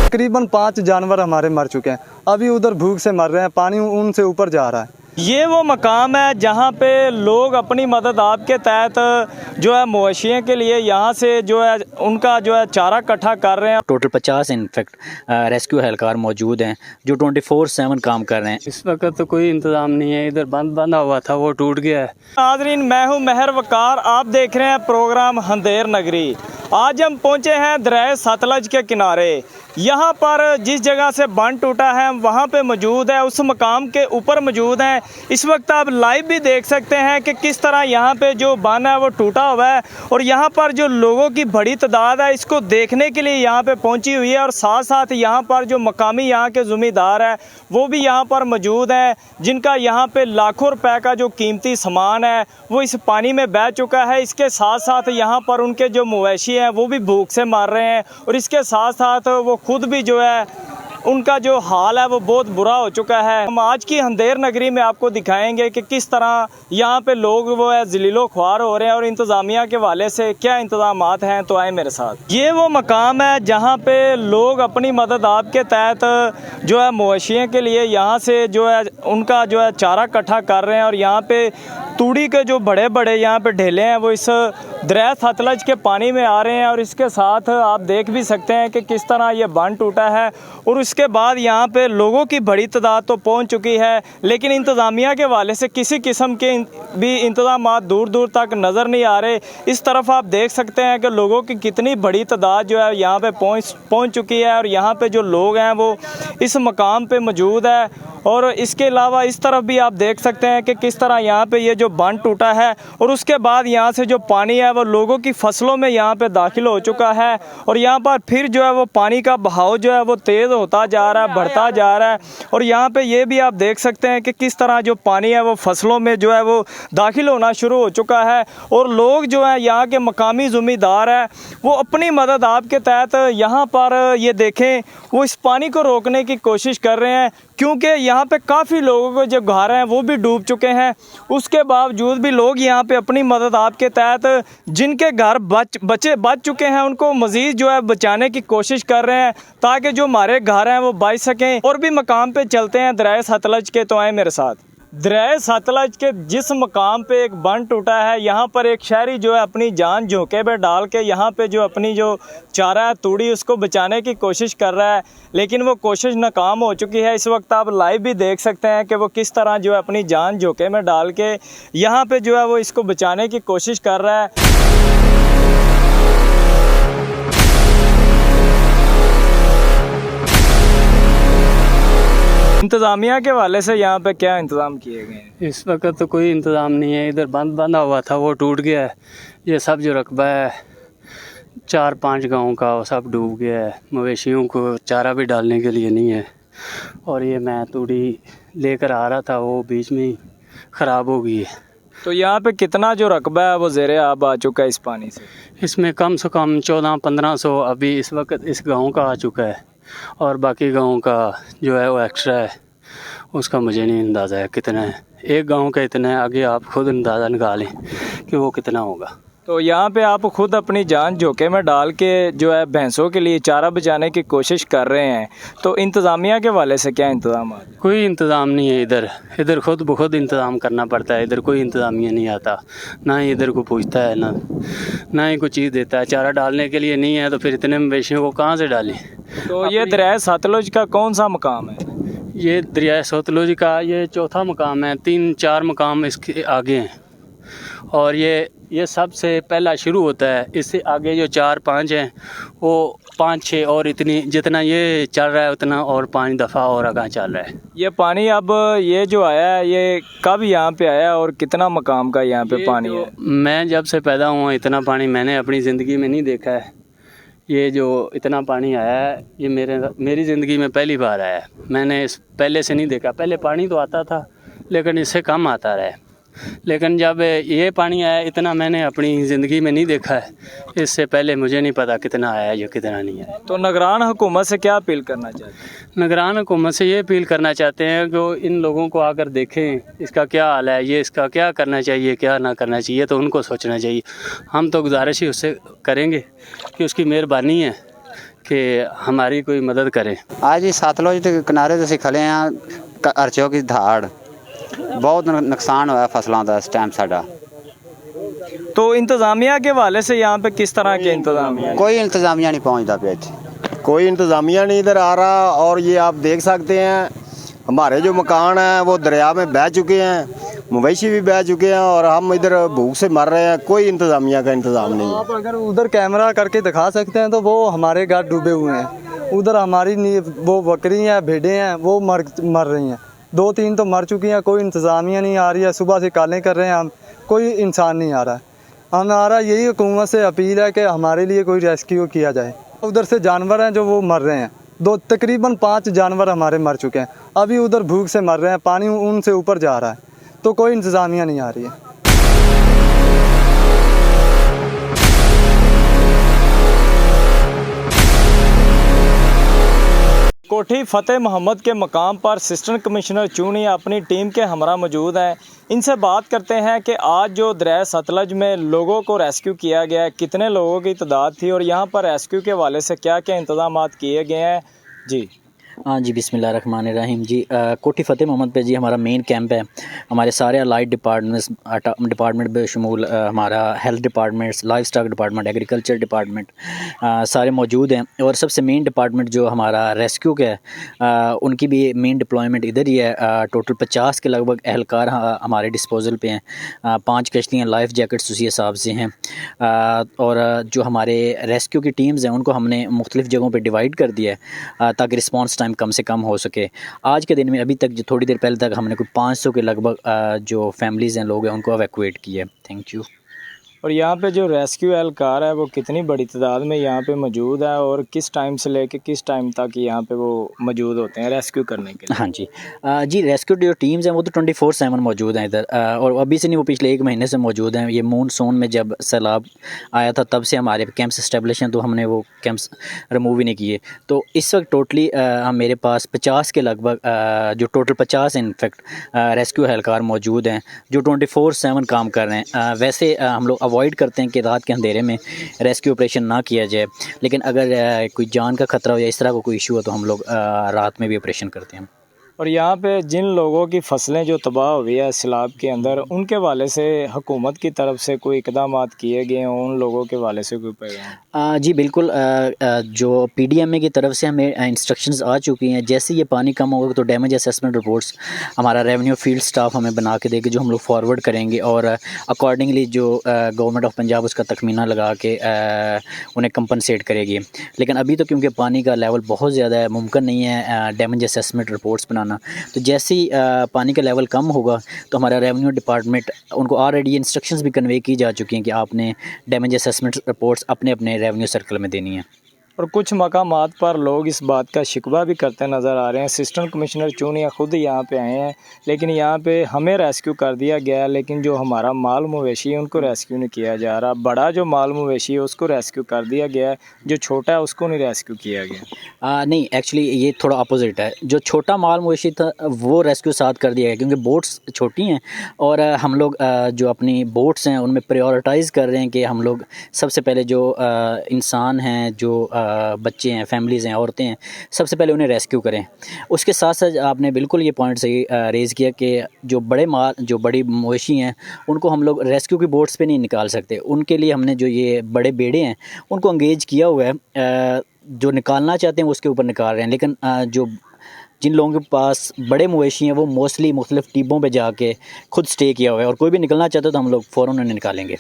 तकरीबन 5 जानवर हमारे मर चुके हैं, अभी उधर भूख से मर रहे हैं, पानी उनसे ऊपर जा रहा है। ये वो मकाम है जहाँ पे लोग अपनी मदद आपके तहत जो है मवेशियों के लिए यहाँ से जो है उनका जो है चारा इकट्ठा कर रहे हैं। टोटल 50 इनफेक्ट रेस्क्यू एहलकार मौजूद हैं जो 24/7 काम कर रहे हैं। इस वक्त तो कोई इंतज़ाम नहीं है, इधर बंधा हुआ था वो टूट गया है। नाज़रीन, मैं हूँ महर वकार, आप देख रहे हैं प्रोग्राम अंधेर नगरी। आज हम पहुँचे हैं दरिया सतलज के किनारे। यहाँ पर जिस जगह से बांध टूटा है वहाँ पे मौजूद है, उस मकाम के ऊपर मौजूद हैं। इस वक्त आप लाइव भी देख सकते हैं कि किस तरह यहाँ पे जो बांध है वो टूटा हुआ है और यहाँ पर जो लोगों की बड़ी तादाद है इसको देखने के लिए यहाँ पे पहुँची हुई है। और साथ साथ यहाँ पर जो मकामी यहाँ के ज़मींदार है वो भी यहाँ पर मौजूद हैं, जिनका यहाँ पे लाखों रुपए का जो कीमती सामान है वो इस पानी में बह चुका है। इसके साथ साथ यहाँ पर उनके जो मवेशी हैं वो भी भूख से मर रहे हैं और इसके साथ साथ वो खुद भी जो है उनका जो हाल है वो बहुत बुरा हो चुका है। हम आज की अंधेर नगरी में आपको दिखाएंगे कि किस तरह यहाँ पे लोग वो है ज़लीलो ख्वार हो रहे हैं और इंतज़ामिया के वाले से क्या इंतज़ामात हैं। तो आए मेरे साथ। ये वो मकाम है जहाँ पे लोग अपनी मदद आपके तहत जो है मवेशियों के लिए यहाँ से जो है उनका जो है चारा इकट्ठा कर रहे हैं। और यहाँ पे तूड़ी के जो बड़े बड़े यहाँ पे ढेले हैं वो इस दरिया सतलज के पानी में आ रहे हैं। और इसके साथ आप देख भी सकते हैं कि किस तरह ये बांध टूटा है और उसके बाद यहाँ पे लोगों की बड़ी तादाद तो पहुँच चुकी है, लेकिन इंतज़ामिया के वाले से किसी किस्म के भी इंतज़ामात दूर दूर तक नज़र नहीं आ रहे। इस तरफ आप देख सकते हैं कि लोगों की कितनी बड़ी तादाद जो है यहाँ पे पहुँच चुकी है और यहाँ पे जो लोग हैं वो इस मकाम पे मौजूद है। और इसके अलावा इस तरफ भी आप देख सकते हैं कि किस तरह यहाँ पे ये जो बांध टूटा है और उसके बाद यहाँ से जो पानी है वो लोगों की फसलों में यहाँ पे दाखिल हो चुका है। और यहाँ पर फिर जो है वो पानी का बहाव जो है वो तेज़ होता जा रहा है, बढ़ता जा रहा है। और यहाँ पे ये भी आप देख सकते हैं कि किस तरह जो पानी है वो फसलों में जो है वो दाखिल होना शुरू हो चुका है। और लोग जो है यहाँ के मकामी ज़मींदार है वो अपनी मदद आपके तहत यहाँ पर ये देखें वो इस पानी को रोकने की कोशिश कर रहे हैं, क्योंकि यहाँ पे काफ़ी लोगों को जो घर हैं वो भी डूब चुके हैं। उसके बावजूद भी लोग यहाँ पे अपनी मदद आपके तहत जिनके घर बच चुके हैं उनको मज़ीद जो है बचाने की कोशिश कर रहे हैं ताकि जो हमारे घर हैं वो बच सकें। और भी मकाम पे चलते हैं दरिया सतलज के, तो आए मेरे साथ। दरिया सतलज के जिस मकाम पे एक बांध टूटा है यहाँ पर एक शहरी जो है अपनी जान झोंके पे डाल के यहाँ पे जो अपनी जो चारा है तूड़ी उसको बचाने की कोशिश कर रहा है, लेकिन वो कोशिश नाकाम हो चुकी है। इस वक्त आप लाइव भी देख सकते हैं कि वो किस तरह जो है अपनी जान झोंके में डाल के यहाँ पे जो है वो इसको बचाने की कोशिश कर रहा है। इंतज़ामिया के वाले से यहाँ पे क्या इंतज़ाम किए गए हैं? इस वक्त तो कोई इंतज़ाम नहीं है, इधर बंधा हुआ था वो टूट गया है। ये सब जो रकबा है 4-5 गाँव का वो सब डूब गया है। मवेशियों को चारा भी डालने के लिए नहीं है। और ये मैं तूड़ी लेकर आ रहा था वो बीच में ही ख़राब हो गई है। तो यहाँ पे कितना जो रकबा है वो ज़ेरे आब आ चुका है इस पानी से? इसमें कम से कम 1400-1500 अभी इस वक्त इस गाँव का आ चुका है और बाकी गाँव का जो है वो एक्स्ट्रा है, उसका मुझे नहीं अंदाज़ा है कितना है। एक गांव का इतना है, आगे आप खुद अंदाज़ा निकालें कि वो कितना होगा। तो यहाँ पे आप खुद अपनी जान झोंके में डाल के जो है भैंसों के लिए चारा बचाने की कोशिश कर रहे हैं, तो इंतज़ामिया के वाले से क्या इंतज़ाम है? कोई इंतज़ाम नहीं है इधर खुद ब खुद इंतज़ाम करना पड़ता है। इधर कोई इंतज़ामिया नहीं आता, ना ही इधर को पूछता है ना ही कोई चीज़ देता है। चारा डालने के लिए नहीं है तो फिर इतने मवेशियों को कहाँ से डालें। तो ये दरिया सतलुज का कौन सा मकाम है? ये दरिया सतलुज का ये चौथा मकाम है, 3-4 मकाम इसके आगे हैं। और ये सबसे पहला शुरू होता है, इससे आगे जो 4-5 हैं वो 5-6 और इतनी जितना ये चल रहा है उतना और 5 दफ़ा और आगे चल रहा है। ये पानी अब ये जो आया है ये कब यहाँ पे आया और कितना मकाम का यहाँ पे पानी है? मैं जब से पैदा हुआ इतना पानी मैंने अपनी ज़िंदगी में नहीं देखा है। ये जो इतना पानी आया है ये मेरी ज़िंदगी में पहली बार आया है। मैंने इस पहले से नहीं देखा। पहले पानी तो आता था लेकिन इससे कम आता रहा है, लेकिन जब ये पानी आया इतना मैंने अपनी ज़िंदगी में नहीं देखा है। इससे पहले मुझे नहीं पता कितना आया या कितना नहीं आया। तो निगरान हुकूमत से क्या अपील करना चाहते हैं? निगरान हुकूमत से ये अपील करना चाहते हैं कि इन लोगों को आकर देखें इसका क्या हाल है, ये इसका क्या करना चाहिए क्या ना करना चाहिए, तो उनको सोचना चाहिए। हम तो गुजारिश ही उससे करेंगे कि उसकी मेहरबानी है कि हमारी कोई मदद करे। आज ही सतलुज के किनारे ਤੇ ਅਸੀਂ ਖਲੇ ਆ ਅਰਚੋ की धाड़ बहुत नुकसान होया फसलों का इस टाइम साडा। तो इंतज़ामिया के हवाले से यहाँ पे किस तरह के इंतज़ामिया? कोई इंतजामिया नहीं पहुंचता पे इत्थे, कोई इंतज़ामिया नहीं इधर आ रहा। और ये आप देख सकते हैं हमारे जो मकान हैं वो दरिया में बह चुके हैं, मवेशी भी बह चुके हैं और हम इधर भूख से मर रहे हैं। कोई इंतज़ामिया का इंतज़ाम नहीं है। आप अगर उधर कैमरा करके दिखा सकते हैं तो वो हमारे घर डूबे हुए हैं। उधर हमारी वो बकरी हैं, भेड़ें हैं, वो मर रही हैं। 2-3 तो मर चुकी हैं। कोई इंतज़ामिया नहीं आ रही है। सुबह से कालें कर रहे हैं हम, कोई इंसान नहीं आ रहा है। हमारा यही हुकूमत से अपील है कि हमारे लिए कोई रेस्क्यू किया जाए। उधर से जानवर हैं जो वो मर रहे हैं। तकरीबन 5 जानवर हमारे मर चुके हैं। अभी उधर भूख से मर रहे हैं, पानी उनसे ऊपर जा रहा है, तो कोई इंतज़ामिया नहीं आ रही है। कोठी फतेह मोहम्मद के मकाम पर असिस्टेंट कमिश्नर चूनी अपनी टीम के हमरा मौजूद हैं। इनसे बात करते हैं कि आज जो दरिया सतलज में लोगों को रेस्क्यू किया गया है, कितने लोगों की तादाद थी और यहाँ पर रेस्क्यू के हवाले से क्या क्या इंतजाम किए गए हैं। जी हाँ जी, बिस्मिल्लाहिर्रहमानिर्रहीम। जी कोठी फतेह मोहम्मद पे जी हमारा मेन कैंप है। हमारे सारे अलाइड डिपार्टमेंट बेशमूल हमारा health departments, life stock department, agriculture department सारे मौजूद हैं। और सबसे मेन डिपार्टमेंट जो हमारा रेस्क्यू का है उनकी भी मेन डिप्लॉयमेंट इधर ही है। टोटल 50 के लगभग एहलकार हमारे डिस्पोजल पे हैं। 5 कश्तियाँ लाइफ जैकेट्स उसी हिसाब से हैं। और जो हमारे रेस्क्यू की टीम्स हैं उनको हमने मुख्तलिफ़ जगहों पर डिवाइड कर दिया है ताकि रिस्पॉन्स कम से कम हो सके। आज के दिन में अभी तक जो थोड़ी देर पहले तक हमने कोई 500 के लगभग जो फैमिलीज़ हैं, लोग हैं, उनको एवैक्यूएट किया है। Thank you. और यहाँ पे जो रेस्क्यू एहलकार है वो कितनी बड़ी तादाद में यहाँ पे मौजूद है और किस टाइम से लेके किस टाइम तक यहाँ पे वो मौजूद होते हैं रेस्क्यू करने के लिए? हाँ जी जी, रेस्क्यू जो टीम्स हैं वो तो 24/7 मौजूद हैं इधर। और अभी से नहीं, वो पिछले 1 महीने से मौजूद हैं। ये मानसून में जब सैलाब आया था तब से हमारे कैंप्स इस्टेब्लिश हैं, तो हमने वो कैंप्स रिमूव ही नहीं किए। तो इस वक्त टोटली मेरे पास 50 के लगभग जो टोटल 50 इनफेक्ट रेस्क्यू एहलकार मौजूद हैं जो 24/7 काम कर रहे हैं। वैसे हम लोग अवॉइड करते हैं कि रात के अंधेरे में रेस्क्यू ऑपरेशन ना किया जाए, लेकिन अगर कोई जान का खतरा हो या इस तरह का कोई इशू हो तो हम लोग रात में भी ऑपरेशन करते हैं। और यहाँ पे जिन लोगों की फसलें जो तबाह हुई है सैलाब के अंदर, उनके वाले से हुकूमत की तरफ से कोई इकदाम किए गए हैं? उन लोगों के वाले से कोई पैगाम? जी बिल्कुल। जो PDMA की तरफ से हमें इंस्ट्रक्शंस आ चुकी हैं। जैसे ये पानी कम होगा तो डैमेज असेसमेंट रिपोर्ट्स हमारा रेवेन्यू फील्ड स्टाफ हमें बना के देगी, जो हम लोग फॉरवर्ड करेंगे और अकॉर्डिंगली जो गवर्नमेंट ऑफ पंजाब उसका तखमीना लगा के उन्हें कंपनसेट करेगी। लेकिन अभी तो क्योंकि पानी का लेवल बहुत ज़्यादा है, मुमकिन नहीं है डैमेज असेसमेंट रिपोर्ट्स बनाना। तो जैसे ही पानी का लेवल कम होगा तो हमारा रेवेन्यू डिपार्टमेंट, उनको ऑलरेडी इंस्ट्रक्शंस भी कन्वे की जा चुकी हैं कि आपने डैमेज असेसमेंट रिपोर्ट्स अपने अपने रेवेन्यू सर्कल में देनी है। और कुछ मकामात पर लोग इस बात का शिकवा भी करते नज़र आ रहे हैं। असिस्टेंट कमिश्नर चूनिया खुद यहाँ पे आए हैं, लेकिन यहाँ पे हमें रेस्क्यू कर दिया गया, लेकिन जो हमारा माल मवेशी है उनको रेस्क्यू नहीं किया जा रहा। बड़ा जो माल मवेशी है उसको रेस्क्यू कर दिया गया है, जो छोटा है उसको नहीं रेस्क्यू किया गया। नहीं, एक्चुअली ये थोड़ा अपोजिट है। जो छोटा माल मवेशी था वो रेस्क्यू साथ कर दिया गया क्योंकि बोट्स छोटी हैं और हम लोग जो अपनी बोट्स हैं उनमें प्रायोरिटाइज़ कर रहे हैं कि हम लोग सबसे पहले जो इंसान हैं, जो बच्चे हैं, फैमिलीज़ हैं, औरतें हैं, सबसे पहले उन्हें रेस्क्यू करें। उसके साथ साथ आपने बिल्कुल ये पॉइंट सही रेज़ किया कि जो बड़ी मवेशी हैं उनको हम लोग रेस्क्यू की बोट्स पे नहीं निकाल सकते। उनके लिए हमने जो ये बड़े बेड़े हैं उनको एंगेज किया हुआ है। जो निकालना चाहते हैं उसके ऊपर निकाल रहे हैं, लेकिन जिन लोगों के पास बड़े मवेशी हैं वो मोस्टली मुख्तलिफ टीबों पे जाके खुद स्टे किया हुआ है और कोई भी निकलना चाहता है तो हम लोग फ़ौरन उन्हें निकालेंगे।